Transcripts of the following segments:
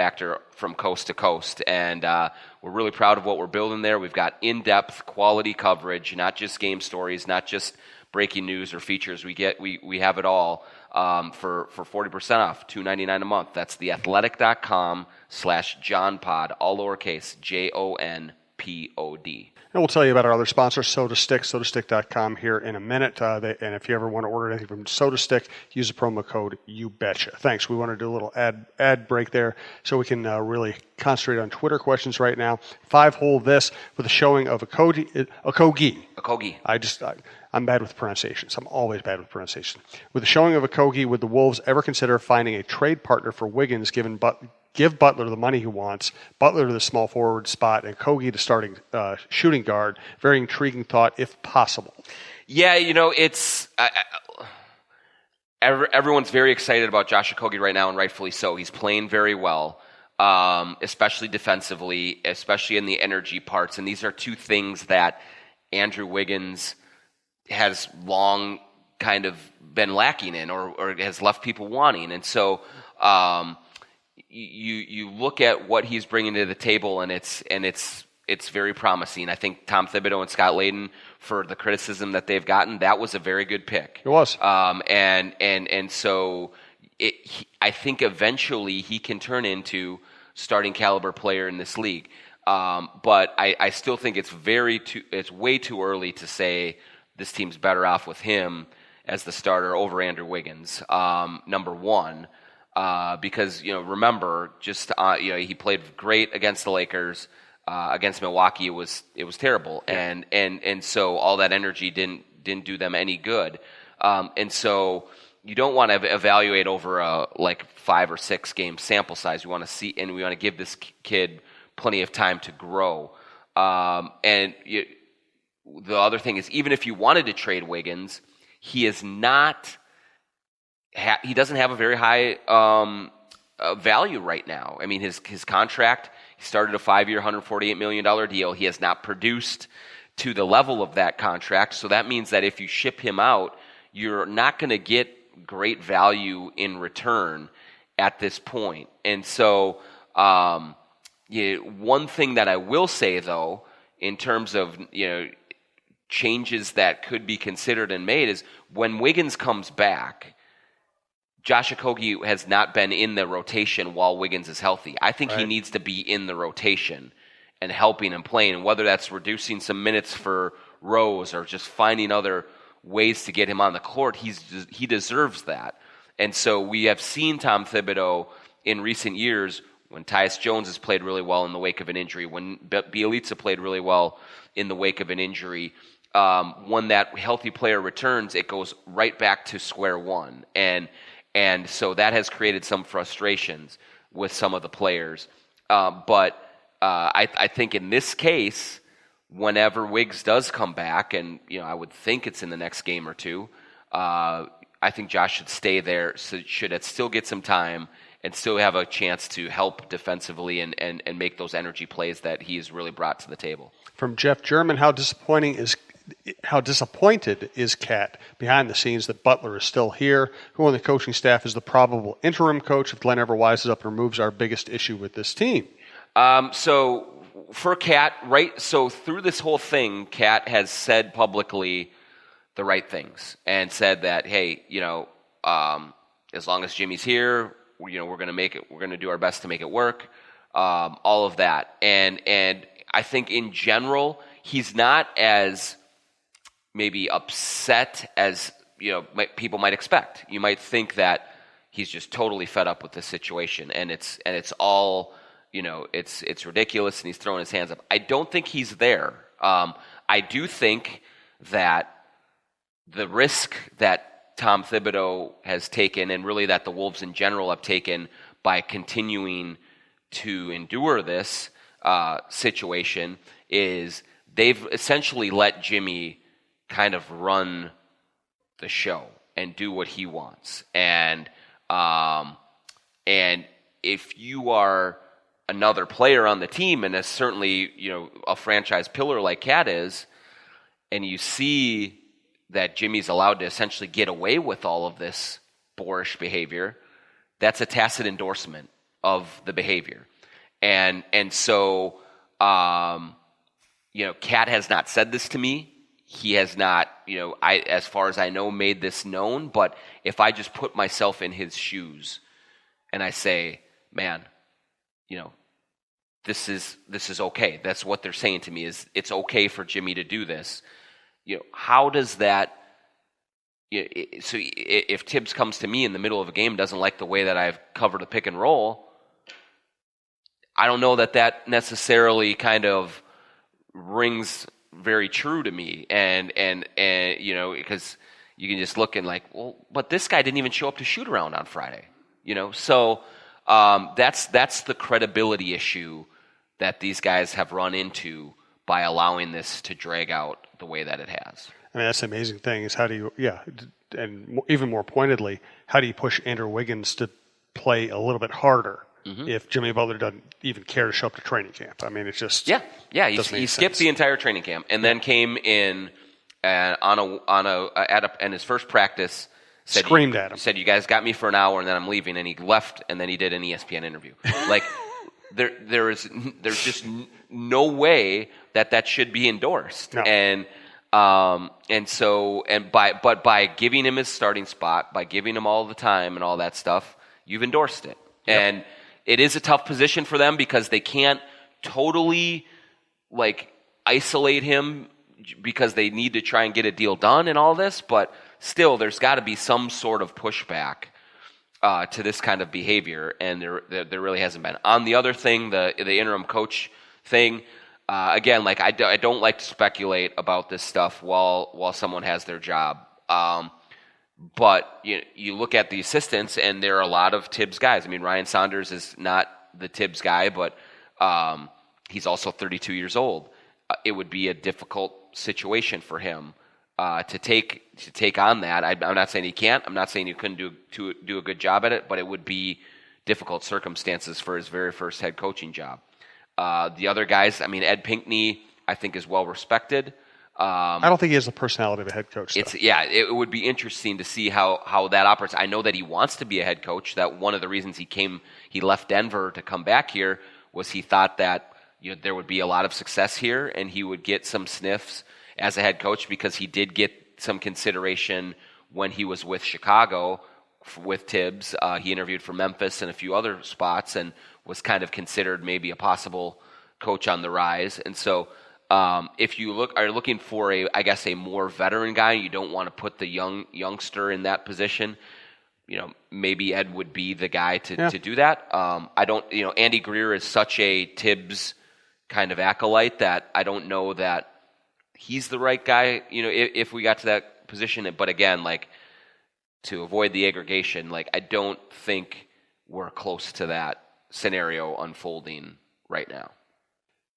factor from coast to coast. And we're really proud of what we're building there. We've got in-depth quality coverage, not just game stories, not just breaking news or features. We have it all for 40% off, $2.99 a month. That's theathletic.com/JonPod, all lowercase, JONPOD. And we'll tell you about our other sponsor, SodaStick, sodastick.com here in a minute. And if you ever want to order anything from SodaStick, use the promo code YouBetcha. Thanks. We want to do a little ad break there so we can really concentrate on Twitter questions right now. 5-hole this with a showing of a Kogi. I'm bad with pronunciations. I'm always bad with pronunciation. With the showing of a Kogi, would the Wolves ever consider finding a trade partner for Wiggins, give Butler the money he wants, Butler to the small forward spot, and Kogi to starting shooting guard? Very intriguing thought, if possible. Yeah, it's everyone's very excited about Josh Okogie right now, and rightfully so. He's playing very well, especially defensively, especially in the energy parts. And these are two things that Andrew Wiggins has long kind of been lacking in, or has left people wanting. And so you look at what he's bringing to the table, and it's very promising. I think Tom Thibodeau and Scott Layden, for the criticism that they've gotten, that was a very good pick. It was. And so I think eventually he can turn into starting caliber player in this league. But I still think it's way too early to say this team's better off with him as the starter over Andrew Wiggins. Number one. Because remember, he played great against the Lakers. Against Milwaukee, it was terrible, yeah. and so all that energy didn't do them any good. And so you don't want to evaluate over a 5 or 6 game sample size. We want to see, and we want to give this kid plenty of time to grow. The other thing is, even if you wanted to trade Wiggins, he is not. He doesn't have a very high value right now. I mean, his contract, he started a 5-year, $148 million deal. He has not produced to the level of that contract. So that means that if you ship him out, you're not going to get great value in return at this point. And so one thing that I will say, though, in terms of changes that could be considered and made, is when Wiggins comes back, Josh Okogie has not been in the rotation while Wiggins is healthy. I think he needs to be in the rotation and helping and playing, whether that's reducing some minutes for Rose or just finding other ways to get him on the court. He deserves that. And so we have seen Tom Thibodeau in recent years, when Tyus Jones has played really well in the wake of an injury, when Bjelica played really well in the wake of an injury, when that healthy player returns, it goes right back to square one. And so that has created some frustrations with some of the players. But I think in this case, whenever Wiggs does come back, and I would think it's in the next game or two, I think Josh should stay there, should still get some time and still have a chance to help defensively and make those energy plays that he's really brought to the table. From Jeff German, how disappointed is Cat behind the scenes that Butler is still here? Who on the coaching staff is the probable interim coach if Glenn ever wises up and removes our biggest issue with this team? So for Cat, so through this whole thing, Cat has said publicly the right things and said that, hey, as long as Jimmy's here, we're going to make it. We're going to do our best to make it work. All of that, and I think in general, he's not as maybe upset as people might expect. You might think that he's just totally fed up with the situation, and it's all it's ridiculous, and he's throwing his hands up. I don't think he's there. I do think that the risk that Tom Thibodeau has taken, and really that the Wolves in general have taken by continuing to endure this situation, is they've essentially let Jimmy kind of run the show and do what he wants. And if you are another player on the team, and certainly a franchise pillar like Cat is, and you see that Jimmy's allowed to essentially get away with all of this boorish behavior, that's a tacit endorsement of the behavior. And so, Cat has not said this to me. He has not, as far as I know, made this known. But if I just put myself in his shoes and I say, man, this is okay. That's what they're saying to me, is it's okay for Jimmy to do this. How does that? So if Tibbs comes to me in the middle of a game, doesn't like the way that I've covered a pick and roll, I don't know that necessarily kind of rings very true to me. And because you can just look and like, well, but this guy didn't even show up to shoot around on Friday. So that's the credibility issue that these guys have run into by allowing this to drag out the way that it has. I mean, that's the amazing thing is how do you, and even more pointedly, how do you push Andrew Wiggins to play a little bit harder if Jimmy Butler doesn't even care to show up to training camp? I mean, it's just he skipped the entire training camp and then came in and his first practice. Screamed at him. Said, "You guys got me for an hour, and then I'm leaving." And he left, and then he did an ESPN interview. Like there's just no way that should be endorsed. No. But by giving him his starting spot, by giving him all the time and all that stuff, you've endorsed it. Yep. And it is a tough position for them because they can't totally isolate him because they need to try and get a deal done and all this, but still there's got to be some sort of pushback to this kind of behavior, and there really hasn't been. On the other thing, the interim coach thing, again, I don't like to speculate about this stuff while someone has their job. But you look at the assistants, and there are a lot of Tibbs guys. I mean, Ryan Saunders is not the Tibbs guy, but he's also 32 years old. It would be a difficult situation for him to take on that. I'm not saying he can't. I'm not saying he couldn't do a good job at it, but it would be difficult circumstances for his very first head coaching job. The other guys, I mean, Ed Pinckney, I think is well respected. I don't think he has the personality of a head coach. It would be interesting to see how that operates. I know that he wants to be a head coach. That one of the reasons he left Denver to come back here was he thought that there would be a lot of success here, and he would get some sniffs as a head coach because he did get some consideration when he was with Chicago with Tibbs. He interviewed for Memphis and a few other spots and was kind of considered maybe a possible coach on the rise. And so if you are looking for a more veteran guy, you don't want to put the youngster in that position. Maybe Ed would be the guy to do that. Andy Greer is such a Tibbs kind of acolyte that I don't know that he's the right guy, if we got to that position. But again, to avoid the aggregation, I don't think we're close to that scenario unfolding right now.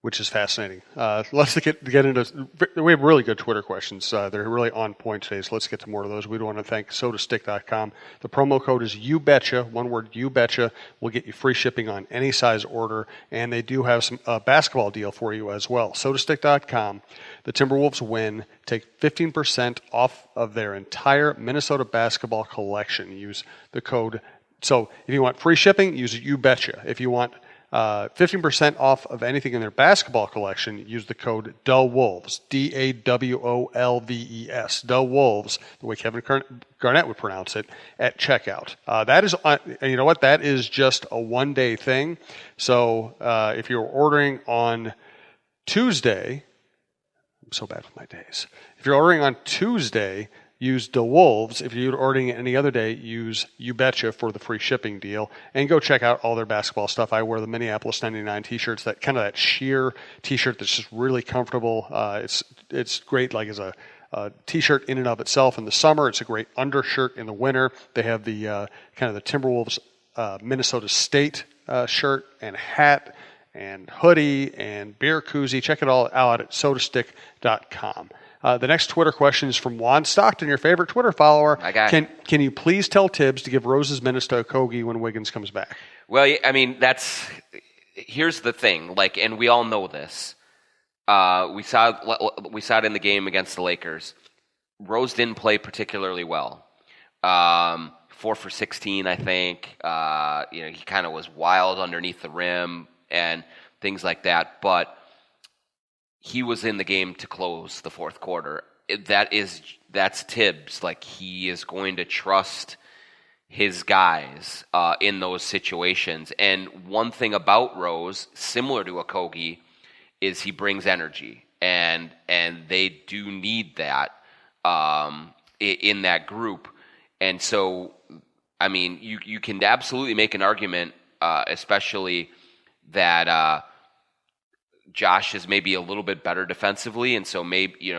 Which is fascinating. Let's get into. We have really good Twitter questions. They're really on point today, so let's get to more of those. We want to thank SodaStick.com. The promo code is YouBetcha. One word, YouBetcha. Will get you free shipping on any size order, and they do have some basketball deal for you as well. SodaStick.com. The Timberwolves win. Take 15% off of their entire Minnesota basketball collection. Use the code. So if you want free shipping, use YouBetcha. If you want 15% off of anything in their basketball collection, use the code DAWOLVES, DAWOLVES, DAWOLVES, the way Kevin Garnett would pronounce it, at checkout. That is, you know what, that is just a one-day thing. So if you're ordering on Tuesday, I'm so bad with my days. If you're ordering on Tuesday, use DeWolves. If you're ordering any other day, use YouBetcha for the free shipping deal. And go check out all their basketball stuff. I wear the Minneapolis 99 t-shirts, that sheer t-shirt that's just really comfortable. It's great as a t-shirt in and of itself in the summer. It's a great undershirt in the winter. They have the the Timberwolves Minnesota State shirt and hat and hoodie and beer koozie. Check it all out at sodastick.com. The next Twitter question is from Juan Stockton, your favorite Twitter follower. Can you please tell Tibbs to give Rose's minutes to Okogie when Wiggins comes back? Well, I mean, here's the thing, and we all know this. We saw it in the game against the Lakers. Rose didn't play particularly well. 4 for 16, I think. He kind of was wild underneath the rim and things like that. But he was in the game to close the fourth quarter. That's Tibbs. Like, he is going to trust his guys in those situations. And one thing about Rose, similar to Okogie, is he brings energy, and they do need that in that group. And so, I mean, you can absolutely make an argument, especially that Josh is maybe a little bit better defensively, and so maybe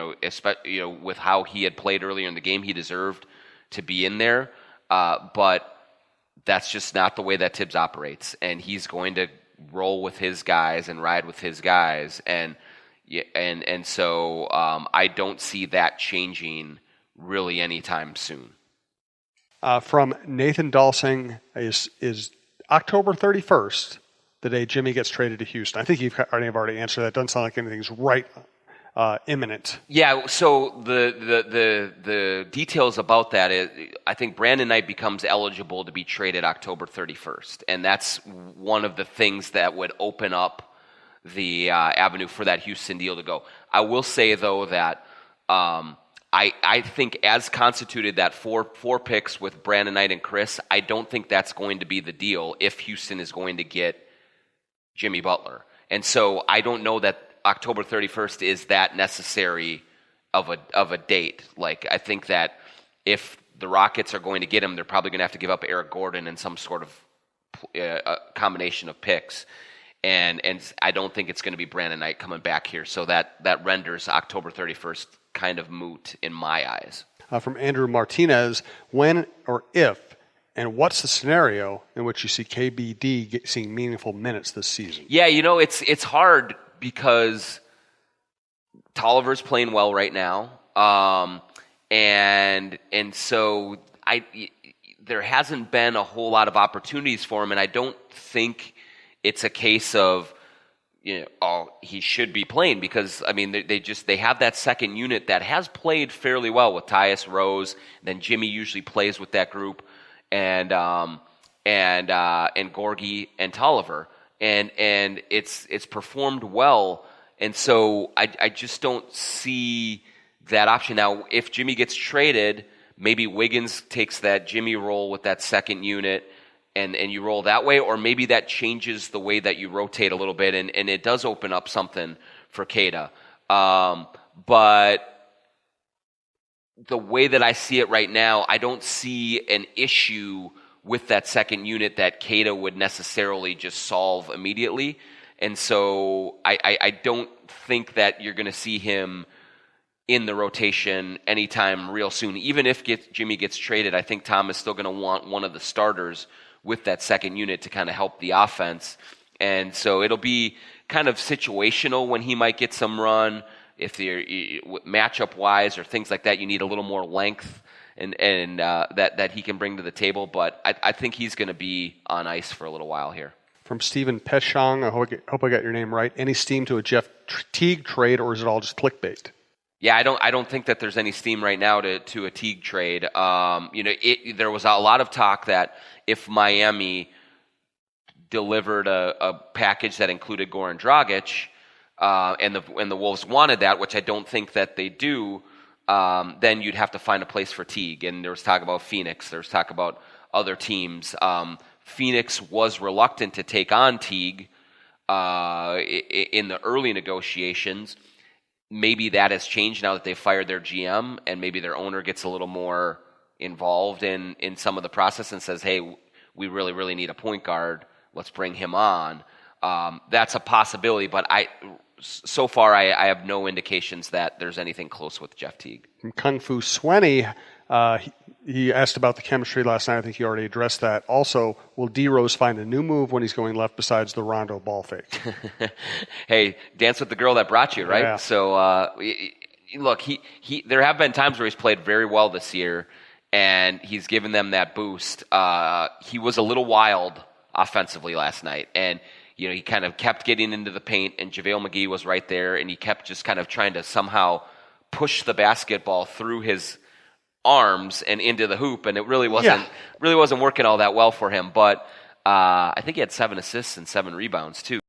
with how he had played earlier in the game, he deserved to be in there. But that's just not the way that Tibbs operates, and he's going to roll with his guys and ride with his guys, and so I don't see that changing really anytime soon. From Nathan Dalsing, is October 31st the day Jimmy gets traded to Houston? I think you've already answered that. Doesn't sound like anything's right imminent. Yeah, so the details about that is, I think Brandon Knight becomes eligible to be traded October 31st, and that's one of the things that would open up the avenue for that Houston deal to go. I will say, though, that I think as constituted, that four picks with Brandon Knight and Chris, I don't think that's going to be the deal if Houston is going to get Jimmy Butler. And so I don't know that October 31st is that necessary of a date. Like, I think that if the Rockets are going to get him, they're probably going to have to give up Eric Gordon and some sort of combination of picks. And I don't think it's going to be Brandon Knight coming back here. So that renders October 31st kind of moot in my eyes. From Andrew Martinez, when or if, and what's the scenario in which you see KBD seeing meaningful minutes this season? Yeah, it's hard because Tolliver's playing well right now, and so there hasn't been a whole lot of opportunities for him, and I don't think it's a case of he should be playing, because I mean they have that second unit that has played fairly well with Tyus, Rose, then Jimmy usually plays with that group, and Gorgie and Tolliver. And it's performed well, and so I just don't see that option. Now, if Jimmy gets traded, maybe Wiggins takes that Jimmy role with that second unit, and you roll that way, or maybe that changes the way that you rotate a little bit, and it does open up something for Keita. But the way that I see it right now, I don't see an issue with that second unit that Keita would necessarily just solve immediately. And so I don't think that you're going to see him in the rotation anytime real soon. Even if Jimmy gets traded, I think Tom is still going to want one of the starters with that second unit to kind of help the offense. And so it'll be kind of situational when he might get some run. If they're matchup-wise or things like that, you need a little more length and that he can bring to the table. But I think he's going to be on ice for a little while here. From Stephen Peshong, I hope I got your name right. Any steam to a Jeff Teague trade, or is it all just clickbait? Yeah, I don't think that there's any steam right now to a Teague trade. There was a lot of talk that if Miami delivered a package that included Goran Dragic, and the Wolves wanted that, which I don't think that they do, then you'd have to find a place for Teague. And there was talk about Phoenix. There was talk about other teams. Phoenix was reluctant to take on Teague in the early negotiations. Maybe that has changed now that they fired their GM, and maybe their owner gets a little more involved in some of the process and says, hey, we really, really need a point guard. Let's bring him on. That's a possibility, but so far I have no indications that there's anything close with Jeff Teague. From Kung Fu Swenny, he asked about the chemistry last night. I think you already addressed that. Also, will D Rose find a new move when he's going left besides the Rondo ball fake? Hey, dance with the girl that brought you, right? Yeah. So look, he there have been times where he's played very well this year, and he's given them that boost. He was a little wild offensively last night, and he kind of kept getting into the paint, and JaVale McGee was right there, and he kept just kind of trying to somehow push the basketball through his arms and into the hoop, and it really wasn't working all that well for him. But I think he had 7 assists and 7 rebounds too.